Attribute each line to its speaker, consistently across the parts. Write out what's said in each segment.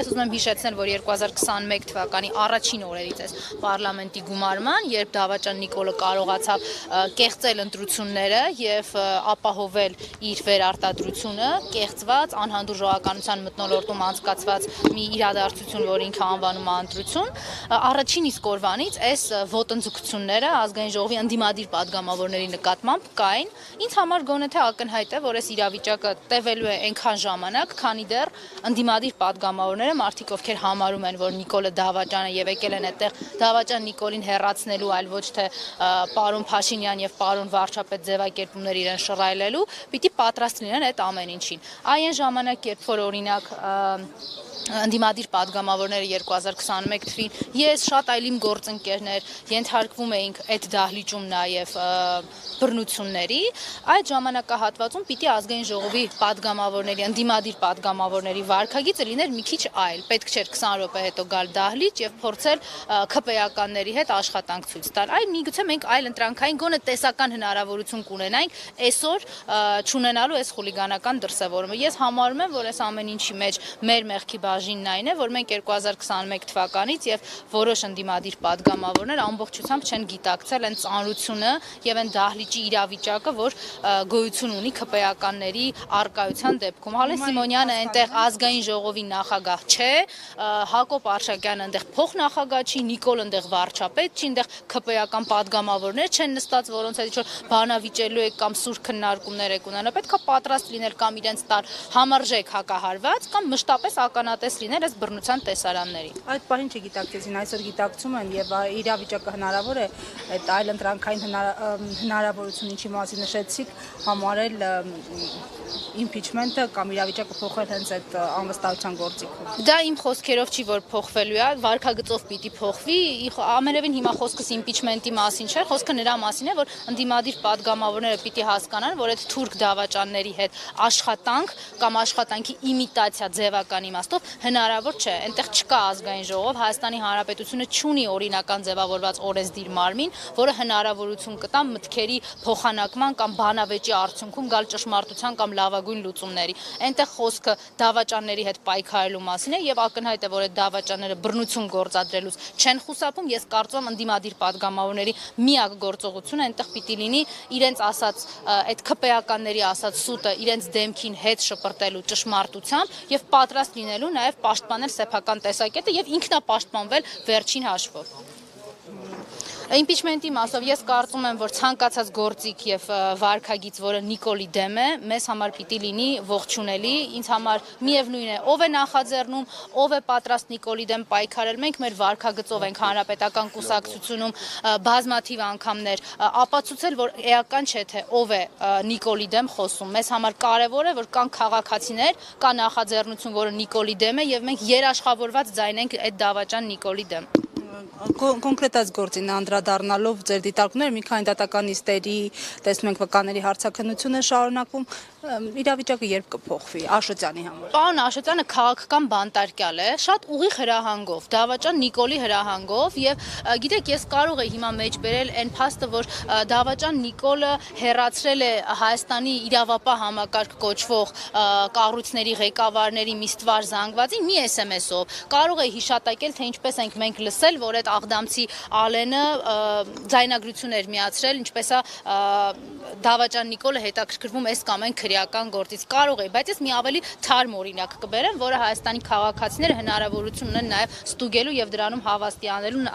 Speaker 1: Ես ուզում եմ հիշեցնել, որ 2021 թվականի առաջին օրերից էս պարլամենտի գումարման, երբ Դավաճան Նիկոլը կարողացավ կեղծել ընտրությունները եւ ապահովել իր վերարտադրությունը, կեղծված անհանդուր ժողովականության մթնոլորտում անցկացված մի իրադարձություն, որ ինքը անվանում է ընտրություն, առաջին իսկ օրվանից այս ոտնձգությունները ազգային ժողովի ընդդիմադիր падգամավորների նկատմամբ կային։ Ինձ համար գոնե թե ակնհայտ է, որ այս իրավիճակը տևելու է այնքան ժամանակ, քանի դեռ ընդդիմադիր падգամավորները մարդիկ, ովքեր համարում են, որ Նիկոլը Դավաճանը եւ եկել են այդտեղ Դավաճան Նիկոլին հեռացնելու, այլ ոչ թե պարոն Փաշինյան եւ պարոն վարչապետ ձևակերպումներ իրեն շռայլելու, պիտի պատրաստ լինեն այդ ամեն ինչին։ Այն ժամանակ, երբ որ օրինակ ընդդիմադիր падգամավորները 2021 թվին ես շատ այլ իմ գործընկերներ ենթարկվում էինք այդ դահլիճում նաև բռնությունների, այդ ժամանակահատվածում պիտի ազգային ժողովի падգամավորների, ընդդիմադիր падգամավորների վարքագիծը լիներ մի քիչ այլ, պետք չէր 20 րոպե հետո գալ դահլիճ եւ փորձել ՔՊ-ականների հետ աշխատանք ցույց տալ։ Այ միգուցե մենք այլ ընտրանքային գոնե տեսական հնարավորություն կունենայինք այսօր չունենալու այս խուլիգանական դրսևորումը։ Ես համարում եմ, որ այս ամեն ինչի մեջ մեր մեղքի բաժինն այն է, որ մենք 2021 թվականից եւ որոշ ընդդիմադիր падգամավորներ ամբողջությամբ չեն գիտակցել այն ծանրությունը եւ այն դահլիճի իրավիճակը, որ գոյություն ունի ՔՊ-ականների արկայության դեպքում։ Հալեն Սիմոնյանը այնտեղ ազգային ժողովի նախագահ չէ, Հակոբ Արշակյանը այնտեղ փոխնախագահ չի, Նիկոլը այնտեղ վարչապետ չի, այնտեղ ՔՊ-ական падգամավորներ չեն նստած, որոնց հետ ինչ-որ բանավիճելու եք կամ սուր քննարկումներ եք ունենա։ Պետք է պատրաստ լինել կամ իրենց տար համարժեք հակահարված կամ մշտապես ականատես լինել այս բռնության տեսարաններին։
Speaker 2: Այդ պահին չգիտակցեցին, այսօր գիտակցում են եւ իրավիճակը հնարավոր է այդ այլ ընտրանքային հնարավորություն, ինչի մասին նշեցիք, համարել impeachment-ը կամ իրավիճակը փոխել հենց այդ անվստահության գործիքով։
Speaker 1: Դա իմ խոսքերով չի, որ փոխվելու է, վարքագծով պիտի փոխվի, ամենևին հիմա խոսքս impeachment-ի մասին չէ, խոսքը նրա մասին է, որ ընդդիմադիր падգամավորները պիտի հասկանան, որ այդ թուրք դավաճանների հետ աշխատանք կամ աշխատանքի իմիտացիա ձևական իմաստով հնարավոր չէ, այնտեղ չկա ազգային ժողով, Հայաստանի Հանրապետությունը չունի օրինական ձևավորված օրենսդիր մարմին, որը հնարավորություն կտա մտքերի փոխանակման կամ բանավեճի արդյունքում գալ ճշմարտության կամ լավագույն լուծումների։ Այնտեղ խոսքը դավաճանների հետ պայքարելու մասին է եւ ակնհայտ է, որ այդ դավաճանները բռնություն գործադրելուց չեն խուսափում։ Ես կարծում եմ ընդդիմադիր падգամավորների միակ գործողությունը այնտեղ պիտի լինի իրենց ասած այդ ՔՊ-ականների ասած սուտը իրենց դեմքին հետ շպրտելու ճշմարտությամբ եւ պատրաստ լինելու նաեւ պաշտպանել սեփական տեսակետը եւ ինքնապաշտպանվել վերջին հաշվով։ Impeachment-ի մասով ես կարծում եմ, որ ցանկացած գործիք եւ վարքագիծ, որը Նիկոլի դեմ է, մեզ համար պիտի լինի ողջունելի, ինձ համար միևնույն է, ով է նախաձեռնում, ով է պատրաստ Նիկոլի դեմ պայքարել, մենք մեր վարքագծով ենք հանրապետական կուսակցությունում բազմաթիվ անգամներ ապացուցել, որ էական չէ թե ով է Նիկոլի դեմ խոսում։ Մեզ համար կարևոր է, որ կան քաղաքացիներ, կա նախաձեռնություն, որը Նիկոլի դեմ է եւ մենք երաշխավորված ձայն ենք այդ դավաճան Նիկոլի դեմ։
Speaker 2: Կոնկրետած գործին անդրադառնալով ձեր դիտարկները մի քանի դատական նիստերի տեսնում ենք վկաների հարցաքննություն է շարունակվում, իրավիճակը երբ կփոխվի Աշոտյանի համար։
Speaker 1: Պարոն Աշոտյանը քաղաքական բանտարկյալ է, շատ ուղիղ հրահանգով, Դավաճան Նիկոլի հրահանգով եւ գիտեք, ես կարող եմ հիմա մեջ բերել այն փաստը, որ Դավաճան Նիկոլը հերացրել է Հայաստանի իրավապահ համակարգ կոչվող կառույցների ղեկավարների մի ստվար զանգվածին մի SMS-ով։ Կարող է հիշատակել, թե ինչպես ենք մենք լսել, որ այդ աղդամցի Ալենը ձայնագրություն էր միացրել, ինչպես է Դավաճան Նիկոլը հետաքրքրվում այս կամ այն քրեական գործից, կարող է, բայց ես մի ավելի թարմ օրինակ կբերեմ, որը Հայաստանի քաղաքացիները հնարավորություն ունեն նաև ստուգելու եւ դրանում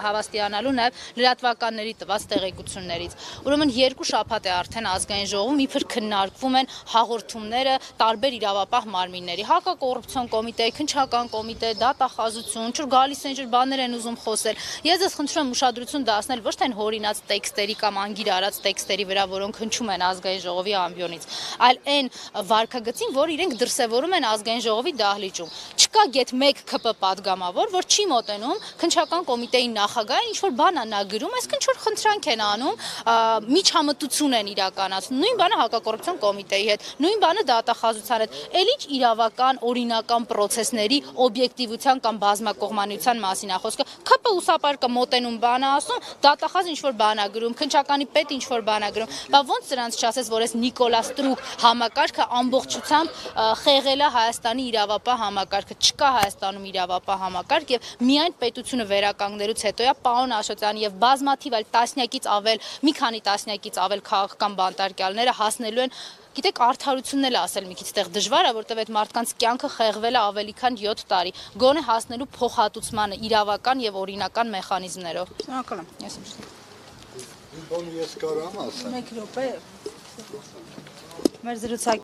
Speaker 1: հավաստիանալու նաև լրատվականների տված տեղեկություններից։ Ուրեմն 2 շաբաթ է արդեն ազգային ժողովում իբր քննարկվում են հաղորդումները տարբեր իրավապահ մարմինների, հակակոռուպցիոն կոմիտե, քննչական կոմիտե, դատախազություն, ինչ որ գալիս են, ինչ որ բաներ են ուզում խոսել։ Ես ձեզ խնդրում եմ ուշադրություն դարձնել ոչ թե հորինած տեքստերի կամ անգիր արած տեքստերի վրա, որոնք հնչում են ազգային ժողովի ամբիոնից, այլ այն վարքագծին, որ իրենք դրսևորում են ազգային ժողովի դահլիճում։ Չկա գեթ մեկ ՔՊ падգամավոր, որ չի մոտենում քննչական կոմիտեի նախագահին, ինչ որ բան է նա գրում, այսինքն ինչ որ խնդրանք են անում, միջամտություն են իրականացնում։ Նույն բանը հակակոռուպցիոն կոմիտեի հետ, նույն բանը դատախազության հետ։ Էլ ինչ իրավական, օրինական process-ների օբյեկտիվության կամ բազմակողմանիության մասին է խոսքը։ ՔՊ ուսապարկը մոտենում բան է ասում, դատախազը ինչ որ բան է գրում, քննչականի պետ ինչ որ բան է գրում։ Բա ոնց սրանց չասես, որ այս Նիկոլա Ստրուկ համակարգը ամբողջությամբ խեղել է Հայաստանի իրավապահ համակարգը, չկա Հայաստանում իրավապահ համակարգ եւ միայն պետությունը վերականգնելուց հետո է պարոն Աշոտյանի եւ բազմաթիվ այլ տասնյակից ավել, մի քանի տասնյակից ավել քաղաքական բանտարկյալները հասնելու են Գիտեք, արդարությունն էլ ասել մի քիչ տեղ դժվար է, որտեղ այդ մարդկանց կյանքը խեղվել է ավելի քան 7 տարի։ Գոնե հասնելու փոխհատուցմանը իրավական եւ օրինական մեխանիզմներով։
Speaker 2: Շնորհակալ եմ։
Speaker 3: Ես կարամ ասեմ։
Speaker 2: Մեկ րոպե։ Մեր զրուցակիցը